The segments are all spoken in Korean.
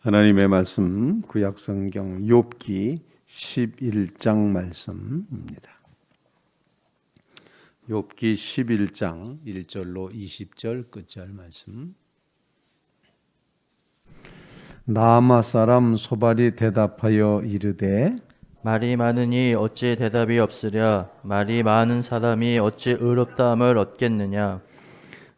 하나님의 말씀 구약성경 욥기 11장 말씀입니다. 욥기 11장 1절로 20절 끝절 말씀. 나아마 사람 소발이 대답하여 이르되 말이 많으니 어찌 대답이 없으랴. 말이 많은 사람이 어찌 의롭다함을 얻겠느냐.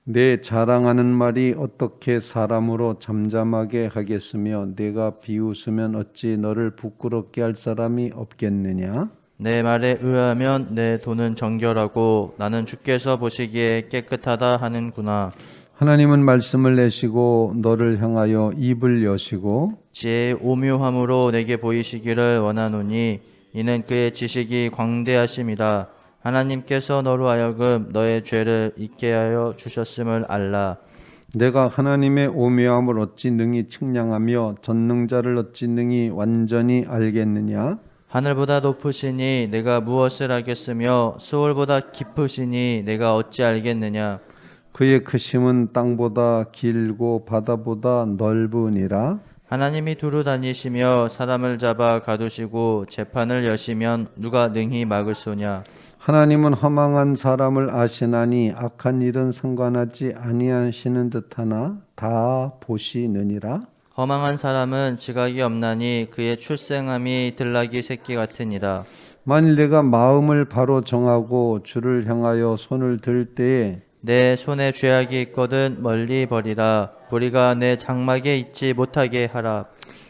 내 자랑하는 말이 어떻게 사람으로 잠잠하게 하겠으며 내가 비웃으면 어찌 너를 부끄럽게 할 사람이 없겠느냐. 내 말에 의하면 내 돈은 정결하고 나는 주께서 보시기에 깨끗하다 하는구나. 하나님은 말씀을 내시고 너를 향하여 입을 여시고 지혜의 오묘함으로 내게 보이시기를 원하노니 이는 그의 지식이 광대하심이라. 하나님께서 너로 하여금 너의 죄를 잊게 하여 주셨음을 알라. 내가 하나님의 오묘함을 어찌 능히 측량하며 전능자를 어찌 능히 완전히 알겠느냐. 하늘보다 높으시니 내가 무엇을 알겠으며 수월보다 깊으시니 내가 어찌 알겠느냐. 그의 크심은 땅보다 길고 바다보다 넓으니라. 하나님이 두루 다니시며 사람을 잡아 가두시고 재판을 여시면 누가 능히 막을 소냐. 하나님은 허망한 사람을 아시나니 악한 일은 상관하지 아니하시는 듯하나 다 보시느니라. 허망한 사람은 지각이 없나니 그의 출생함이 들나귀 새끼 같으니라. 만일 내가 마음을 바로 정하고 주를 향하여 손을 들 때에 내 손에 죄악이 있거든 멀리 버리라. 불의가 내 장막에 있지 못하게 하라.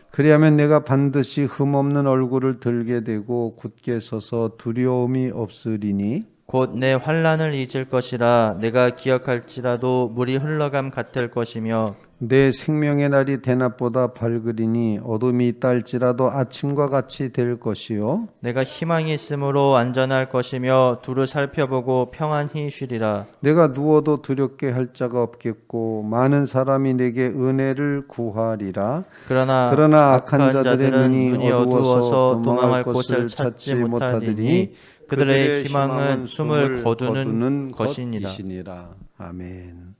그리하면 내가 반드시 흠없는 얼굴을 들게 되고 굳게 서서 두려움이 없으리니 곧 내 환난을 잊을 것이라. 내가 기억할지라도 물이 흘러감 같을 것이며 내 생명의 날이 대낮보다 밝으리니 어둠이 있다 할지라도 아침과 같이 될 것이요 내가 희망이 있으므로 안전할 것이며 두루 살펴보고 평안히 쉬리라. 내가 누워도 두렵게 할 자가 없겠고 많은 사람이 내게 은혜를 구하리라. 그러나 악한 자들의 눈이 어두워서 도망할 곳을 찾지 못하리니 그들의 희망은 숨을 거두는 것이니라. 아멘.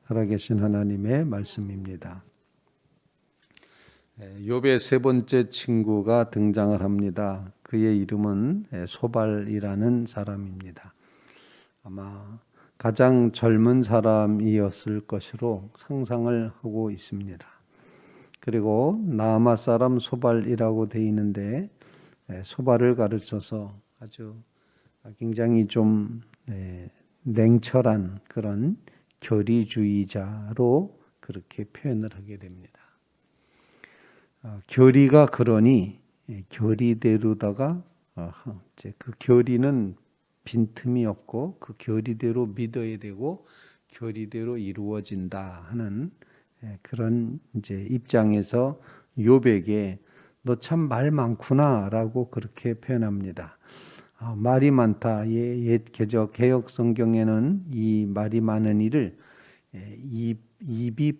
살아계신 하나님의 말씀입니다. 욥의 세 번째 친구가 등장을 합니다. 그의 이름은 소발이라는 사람입니다. 아마 가장 젊은 사람이었을 것으로 상상을 하고 있습니다. 그리고 나아마 사람 소발이라고 되어 있는데 소발을 가르쳐서 아주 굉장히 좀 냉철한 그런 결의주의자로 그렇게 표현을 하게 됩니다. 결의가 그러니 결의대로다가 이제 그 결의는 빈틈이 없고 그 결의대로 믿어야 되고 결의대로 이루어진다 하는 그런 이제 입장에서 욥에게 너 참 말 많구나라고 그렇게 표현합니다. 말이 많다. 옛 개역 성경에는 이 말이 많은 이를 입이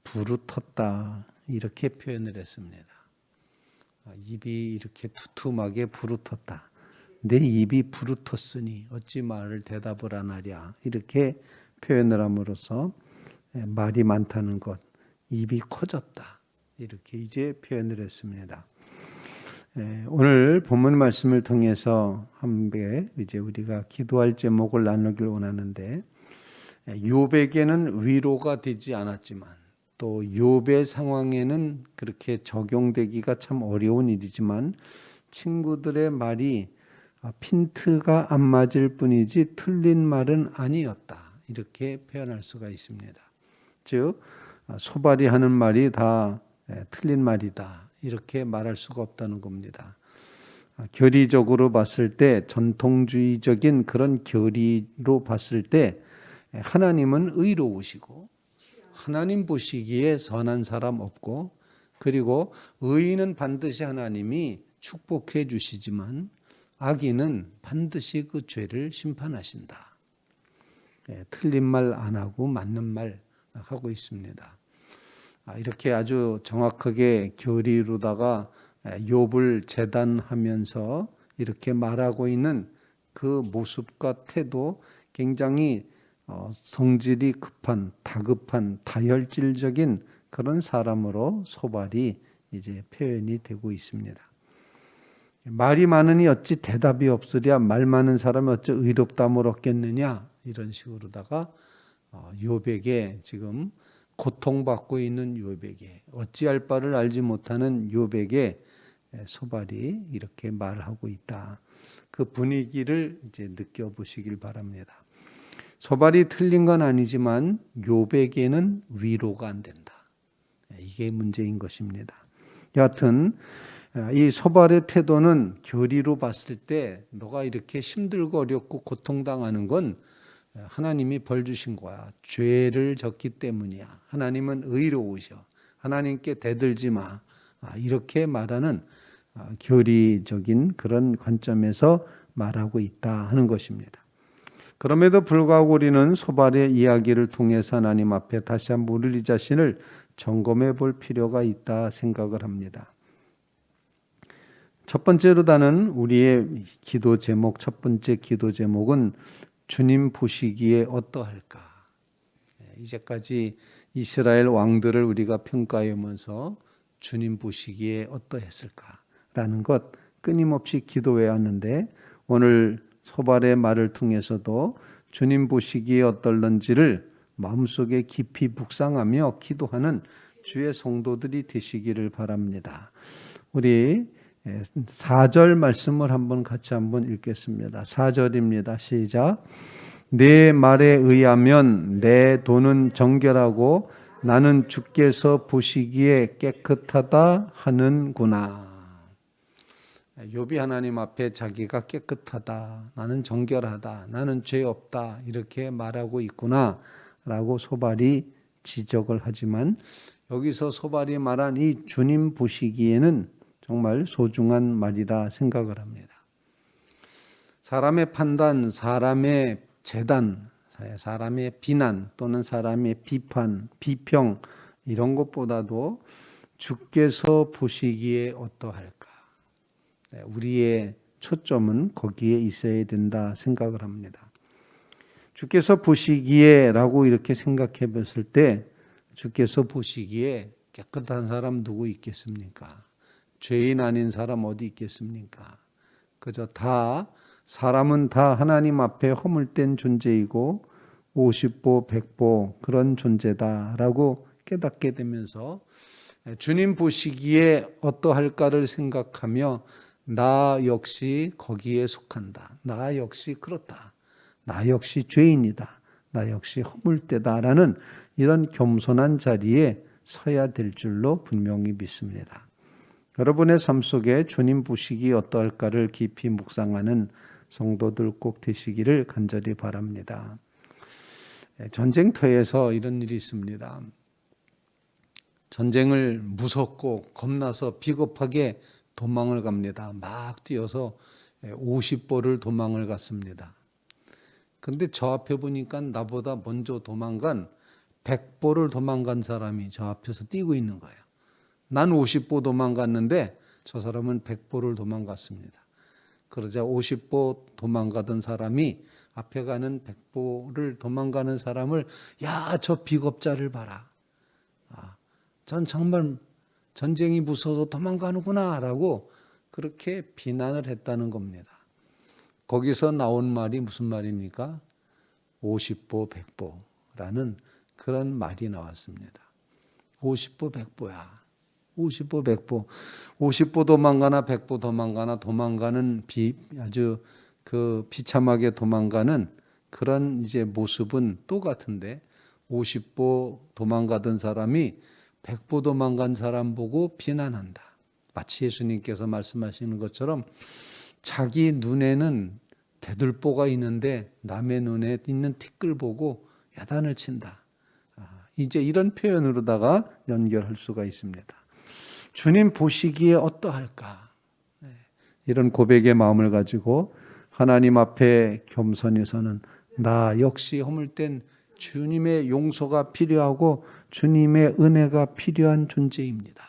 부르텄다 이렇게 표현을 했습니다. 입이 이렇게 두툼하게 부르텄다. 내 입이 부르텄으니 어찌 말을 대답을 안 하랴 이렇게 표현을 함으로써 말이 많다는 것, 입이 커졌다 이렇게 이제 표현을 했습니다. 오늘 본문 말씀을 통해서 함께 이제 우리가 기도할 제목을 나누길 원하는데 욥에게는 위로가 되지 않았지만 또 욥의 상황에는 그렇게 적용되기가 참 어려운 일이지만 친구들의 말이 핀트가 안 맞을 뿐이지 틀린 말은 아니었다 이렇게 표현할 수가 있습니다. 즉 소발이 하는 말이 다 틀린 말이다 이렇게 말할 수가 없다는 겁니다. 결의적으로 봤을 때 전통주의적인 그런 결의로 봤을 때 하나님은 의로우시고 하나님 보시기에 선한 사람 없고 그리고 의인은 반드시 하나님이 축복해 주시지만 악인은 반드시 그 죄를 심판하신다. 틀린 말 안 하고 맞는 말 하고 있습니다. 이렇게 아주 정확하게 교리로다가 욥을 재단하면서 이렇게 말하고 있는 그 모습과 태도 굉장히 성질이 급한 다급한 다혈질적인 그런 사람으로 소발이 이제 표현이 되고 있습니다. 말이 많으니 어찌 대답이 없으랴, 말 많은 사람이 어찌 의롭다함을 얻겠느냐, 이런 식으로다가 욥에게 지금 고통받고 있는 욥에게, 어찌할 바를 알지 못하는 욥에게 소발이 이렇게 말하고 있다. 그 분위기를 이제 느껴보시길 바랍니다. 소발이 틀린 건 아니지만 욥에게는 위로가 안 된다. 이게 문제인 것입니다. 여하튼 이 소발의 태도는 교리로 봤을 때 너가 이렇게 힘들고 어렵고 고통당하는 건 하나님이 벌 주신 거야. 죄를 졌기 때문이야. 하나님은 의로우셔. 하나님께 대들지 마. 이렇게 말하는 교리적인 그런 관점에서 말하고 있다 하는 것입니다. 그럼에도 불구하고 우리는 소발의 이야기를 통해서 하나님 앞에 다시 한번 우리 자신을 점검해 볼 필요가 있다 생각을 합니다. 첫 번째로 나는 우리의 기도 제목, 첫 번째 기도 제목은 주님 보시기에 어떠할까? 이제까지 이스라엘 왕들을 우리가 평가하면서 주님 보시기에 어떠했을까라는 것 끊임없이 기도해 왔는데, 오늘 소발의 말을 통해서도 주님 보시기에 어떨런지를 마음속에 깊이 묵상하며 기도하는 주의 성도들이 되시기를 바랍니다. 우리 4절 말씀을 같이 한번 읽겠습니다. 4절입니다. 시작. 내 말에 의하면 내 돈은 정결하고 나는 주께서 보시기에 깨끗하다 하는구나. 욥이 하나님 앞에 자기가 깨끗하다, 나는 정결하다, 나는 죄 없다 이렇게 말하고 있구나 라고 소발이 지적을 하지만, 여기서 소발이 말한 이 주님 보시기에는 정말 소중한 말이라 생각을 합니다. 사람의 판단, 사람의 재단, 사람의 비난 또는 사람의 비판, 비평 이런 것보다도 주께서 보시기에 어떠할까? 우리의 초점은 거기에 있어야 된다 생각을 합니다. 주께서 보시기에 라고 이렇게 생각해 봤을 때, 주께서 보시기에 깨끗한 사람 누구 있겠습니까? 죄인 아닌 사람 어디 있겠습니까? 그저 사람은 다 하나님 앞에 허물된 존재이고 50보 100보 그런 존재다라고 깨닫게 되면서 주님 보시기에 어떠할까를 생각하며 나 역시 거기에 속한다. 나 역시 그렇다. 나 역시 죄인이다. 나 역시 허물되다라는 이런 겸손한 자리에 서야 될 줄로 분명히 믿습니다. 여러분의 삶 속에 주님 보시기 어떠할까를 깊이 묵상하는 성도들 꼭 되시기를 간절히 바랍니다. 전쟁터에서 이런 일이 있습니다. 전쟁을 무섭고 겁나서 비겁하게 도망을 갑니다. 막 뛰어서 50보를 도망을 갔습니다. 근데 저 앞에 보니까 나보다 먼저 도망간 100보를 도망간 사람이 저 앞에서 뛰고 있는 거예요. 난 50보 도망갔는데 저 사람은 100보를 도망갔습니다. 그러자 50보 도망가던 사람이 앞에 가는 100보를 도망가는 사람을, 야, 저 비겁자를 봐라. 전 정말 전쟁이 무서워서 도망가는구나 라고 그렇게 비난을 했다는 겁니다. 거기서 나온 말이 무슨 말입니까? 50보 100보라는 그런 말이 나왔습니다. 50보 100보야. 50보 100보. 50보 도망가나 100보 도망가나 도망가는 아주 비참하게 도망가는 그런 이제 모습은 똑같은데, 50보 도망가던 사람이 100보 도망간 사람 보고 비난한다. 마치 예수님께서 말씀하시는 것처럼 자기 눈에는 대들보가 있는데 남의 눈에 있는 티끌 보고 야단을 친다. 이제 이런 표현으로다가 연결할 수가 있습니다. 주님 보시기에 어떠할까? 이런 고백의 마음을 가지고 하나님 앞에 겸손히 서는 나 역시 허물된 주님의 용서가 필요하고 주님의 은혜가 필요한 존재입니다.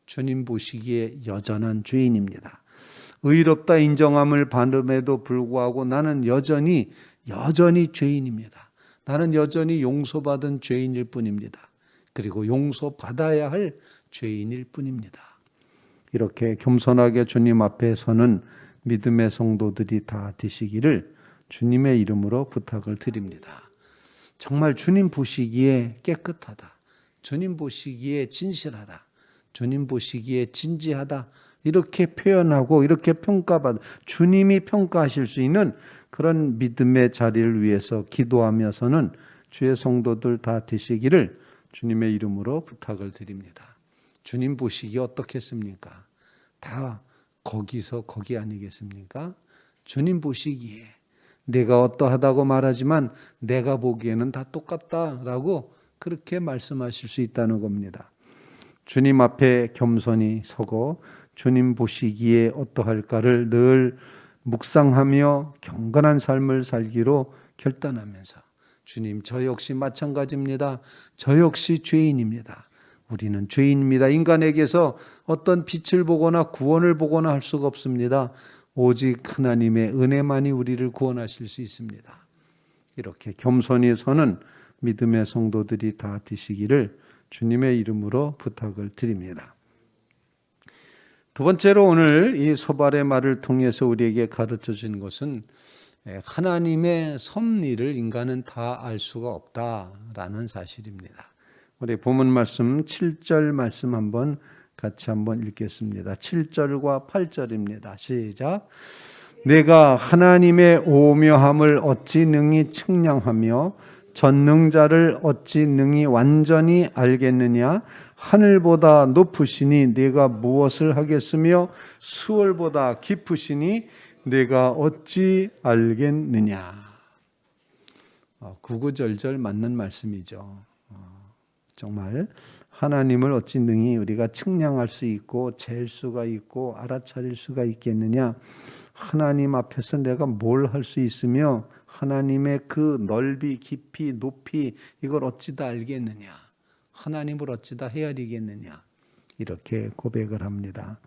주님 보시기에 여전한 죄인입니다. 의롭다 인정함을 받음에도 불구하고 나는 여전히 죄인입니다. 나는 여전히 용서받은 죄인일 뿐입니다. 그리고 용서받아야 할 죄인일 뿐입니다. 이렇게 겸손하게 주님 앞에 서는 믿음의 성도들이 다 되시기를 주님의 이름으로 부탁을 드립니다. 정말 주님 보시기에 깨끗하다, 주님 보시기에 진실하다, 주님 보시기에 진지하다, 이렇게 표현하고 이렇게 평가받아 주님이 평가하실 수 있는 그런 믿음의 자리를 위해서 기도하면서는 주의 성도들 다 되시기를 주님의 이름으로 부탁을 드립니다. 주님 보시기에 어떻겠습니까? 다 거기서 거기 아니겠습니까? 주님 보시기에 내가 어떠하다고 말하지만 내가 보기에는 다 똑같다라고 그렇게 말씀하실 수 있다는 겁니다. 주님 앞에 겸손히 서고 주님 보시기에 어떠할까를 늘 묵상하며 경건한 삶을 살기로 결단하면서 주님, 저 역시 마찬가지입니다. 저 역시 죄인입니다. 우리는 죄인입니다. 인간에게서 어떤 빛을 보거나 구원을 보거나 할 수가 없습니다. 오직 하나님의 은혜만이 우리를 구원하실 수 있습니다. 이렇게 겸손히 서는 믿음의 성도들이 다 되시기를 주님의 이름으로 부탁을 드립니다. 두 번째로 오늘 이 소발의 말을 통해서 우리에게 가르쳐 준 것은 하나님의 섭리를 인간은 다 알 수가 없다라는 사실입니다. 우리 본문 말씀 7절 말씀 같이 한번 읽겠습니다. 7절과 8절입니다. 시작. 내가 하나님의 오묘함을 어찌 능히 측량하며 전능자를 어찌 능히 완전히 알겠느냐? 하늘보다 높으시니 내가 무엇을 하겠으며 수월보다 깊으시니 내가 어찌 알겠느냐? 구구절절 맞는 말씀이죠. 정말 하나님을 어찌 능히 우리가 측량할 수 있고 잴 수가 있고 알아차릴 수가 있겠느냐? 하나님 앞에서 내가 뭘 할 수 있으며 하나님의 그 넓이, 깊이, 높이 이걸 어찌 다 알겠느냐? 하나님을 어찌 다 헤아리겠느냐? 이렇게 고백을 합니다.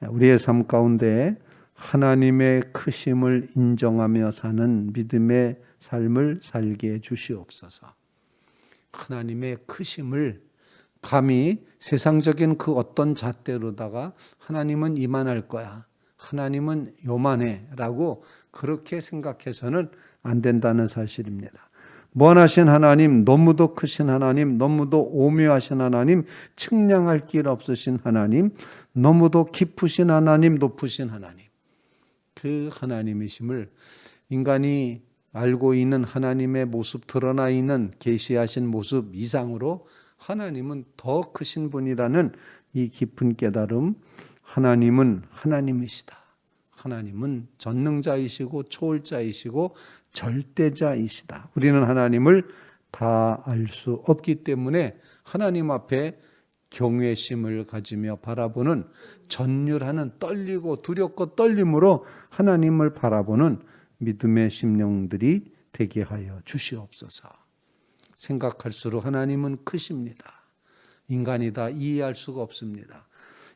우리의 삶 가운데 하나님의 크심을 인정하며 사는 믿음의 삶을 살게 해 주시옵소서. 하나님의 크심을 감히 세상적인 그 어떤 잣대로다가 하나님은 이만할 거야, 하나님은 요만해 라고 그렇게 생각해서는 안 된다는 사실입니다. 무한하신 하나님, 너무도 크신 하나님, 너무도 오묘하신 하나님, 측량할 길 없으신 하나님, 너무도 깊으신 하나님, 높으신 하나님, 그 하나님이심을 인간이 알고 있는 하나님의 모습, 드러나 있는 계시하신 모습 이상으로 하나님은 더 크신 분이라는 이 깊은 깨달음, 하나님은 하나님이시다. 하나님은 전능자이시고 초월자이시고 절대자이시다. 우리는 하나님을 다 알 수 없기 때문에 하나님 앞에 경외심을 가지며 바라보는, 전율하는, 떨리고 두렵고 떨림으로 하나님을 바라보는 믿음의 심령들이 되게 하여 주시옵소서. 생각할수록 하나님은 크십니다. 인간이 다 이해할 수가 없습니다.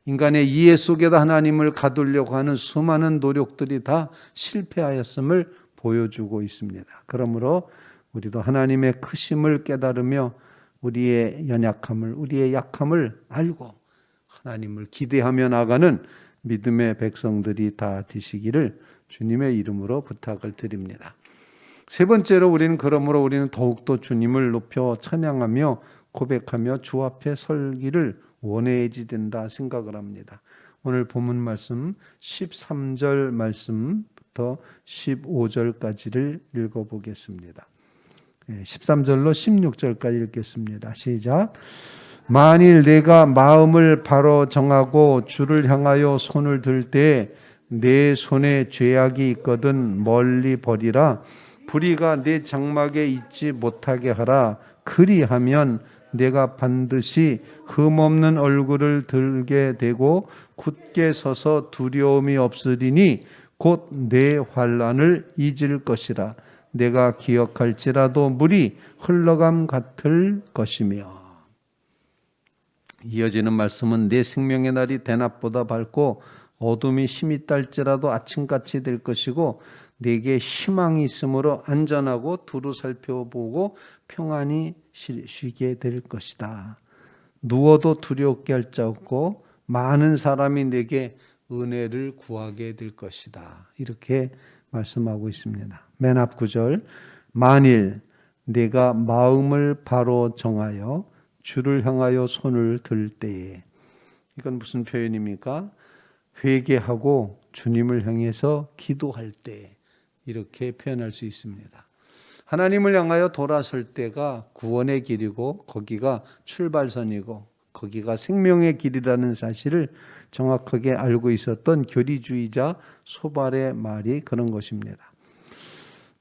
인간의 이해 속에다 하나님을 가두려고 하는 수많은 노력들이 다 실패하였음을 보여주고 있습니다. 그러므로 우리도 하나님의 크심을 깨달으며 우리의 연약함을, 우리의 약함을 알고 하나님을 기대하며 나가는 믿음의 백성들이 다 되시기를 주님의 이름으로 부탁을 드립니다. 세 번째로 우리는 더욱더 주님을 높여 찬양하며 고백하며 주 앞에 설기를 원해야지 된다 생각을 합니다. 오늘 본문 말씀 13절 말씀부터 15절까지를 읽어보겠습니다. 13절로 16절까지 읽겠습니다. 시작. 만일 내가 마음을 바로 정하고 주를 향하여 손을 들 때 내 손에 죄악이 있거든 멀리 버리라. 불의가 내 장막에 있지 못하게 하라. 그리하면 내가 반드시 흠없는 얼굴을 들게 되고 굳게 서서 두려움이 없으리니 곧 내 환난을 잊을 것이라. 내가 기억할지라도 물이 흘러감 같을 것이며. 이어지는 말씀은 내 생명의 날이 대낮보다 밝고 어둠이 심히 딸지라도 아침같이 될 것이고 내게 희망이 있으므로 안전하고 두루 살펴보고 평안히 쉬게 될 것이다. 누워도 두렵게 할 자 없고 많은 사람이 내게 은혜를 구하게 될 것이다. 이렇게 말씀하고 있습니다. 맨 앞 구절, 만일 내가 마음을 바로 정하여 주를 향하여 손을 들 때에, 이건 무슨 표현입니까? 회개하고 주님을 향해서 기도할 때, 이렇게 표현할 수 있습니다. 하나님을 향하여 돌아설 때가 구원의 길이고 거기가 출발선이고 거기가 생명의 길이라는 사실을 정확하게 알고 있었던 교리주의자 소발의 말이 그런 것입니다.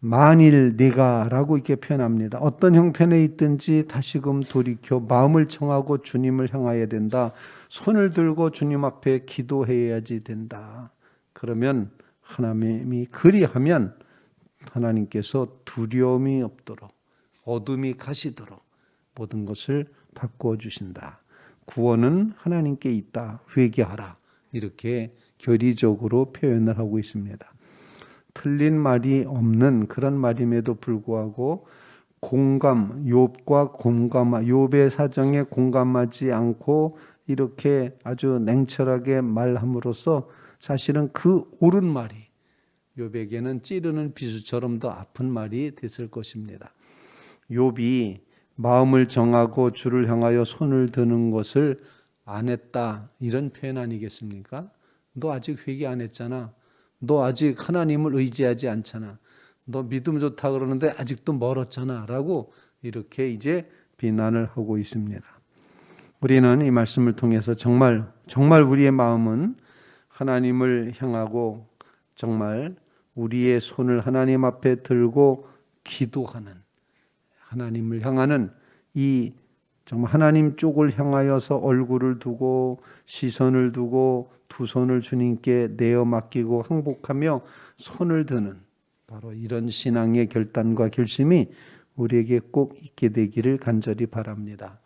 만일 네가 라고 이렇게 표현합니다. 어떤 형편에 있든지 다시금 돌이켜 마음을 청하고 주님을 향하여야 된다. 손을 들고 주님 앞에 기도해야지 된다. 그러면 하나님이 그리하면 하나님께서 두려움이 없도록 어둠이 가시도록 모든 것을 바꾸어 주신다. 구원은 하나님께 있다. 회개하라. 이렇게 교리적으로 표현을 하고 있습니다. 틀린 말이 없는 그런 말임에도 불구하고 욥의 사정에 공감하지 않고 이렇게 아주 냉철하게 말함으로써 사실은 그 옳은 말이 욥에게는 찌르는 비수처럼 더 아픈 말이 됐을 것입니다. 욥이 마음을 정하고 주를 향하여 손을 드는 것을 안 했다, 이런 표현 아니겠습니까? 너 아직 회개 안 했잖아. 너 아직 하나님을 의지하지 않잖아. 너 믿음 좋다 그러는데 아직도 멀었잖아 라고 이렇게 이제 비난을 하고 있습니다. 우리는 이 말씀을 통해서 정말 우리의 마음은 하나님을 향하고 정말 우리의 손을 하나님 앞에 들고 기도하는, 하나님을 향하는 이 정말 하나님 쪽을 향하여서 얼굴을 두고 시선을 두고 두 손을 주님께 내어 맡기고 항복하며 손을 드는 바로 이런 신앙의 결단과 결심이 우리에게 꼭 있게 되기를 간절히 바랍니다.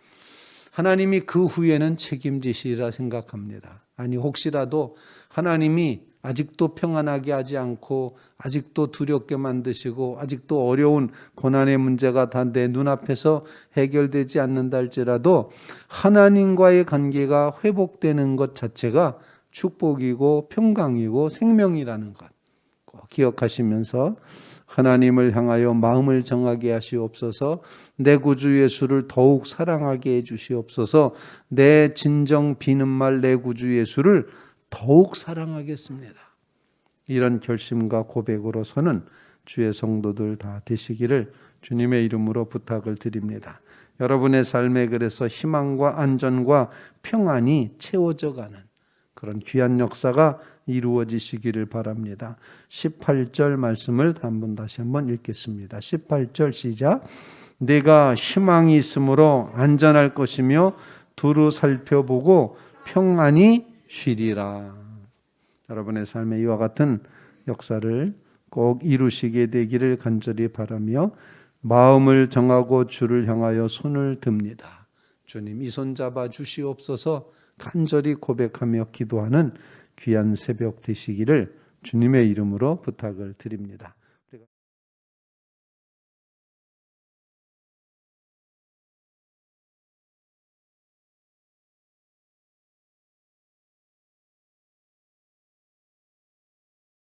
하나님이 그 후에는 책임지시리라 생각합니다. 아니 혹시라도 하나님이 아직도 평안하게 하지 않고 아직도 두렵게 만드시고 아직도 어려운 고난의 문제가 다 내 눈앞에서 해결되지 않는다 할지라도 하나님과의 관계가 회복되는 것 자체가 축복이고 평강이고 생명이라는 것 꼭 기억하시면서 하나님을 향하여 마음을 정하게 하시옵소서. 내 구주 예수를 더욱 사랑하게 해주시옵소서. 내 진정 비는말 내 구주 예수를 더욱 사랑하겠습니다. 이런 결심과 고백으로서는 주의 성도들 다 되시기를 주님의 이름으로 부탁을 드립니다. 여러분의 삶에 그래서 희망과 안전과 평안이 채워져 가는 그런 귀한 역사가 이루어지시기를 바랍니다. 18절 말씀을 다시 한번 읽겠습니다. 18절 시작. 내가 희망이 있으므로 안전할 것이며 두루 살펴보고 평안히 쉬리라. 여러분의 삶에 이와 같은 역사를 꼭 이루시게 되기를 간절히 바라며 마음을 정하고 주를 향하여 손을 듭니다. 주님 이 손 잡아 주시옵소서 간절히 고백하며 기도하는 귀한 새벽 되시기를 주님의 이름으로 부탁을 드립니다.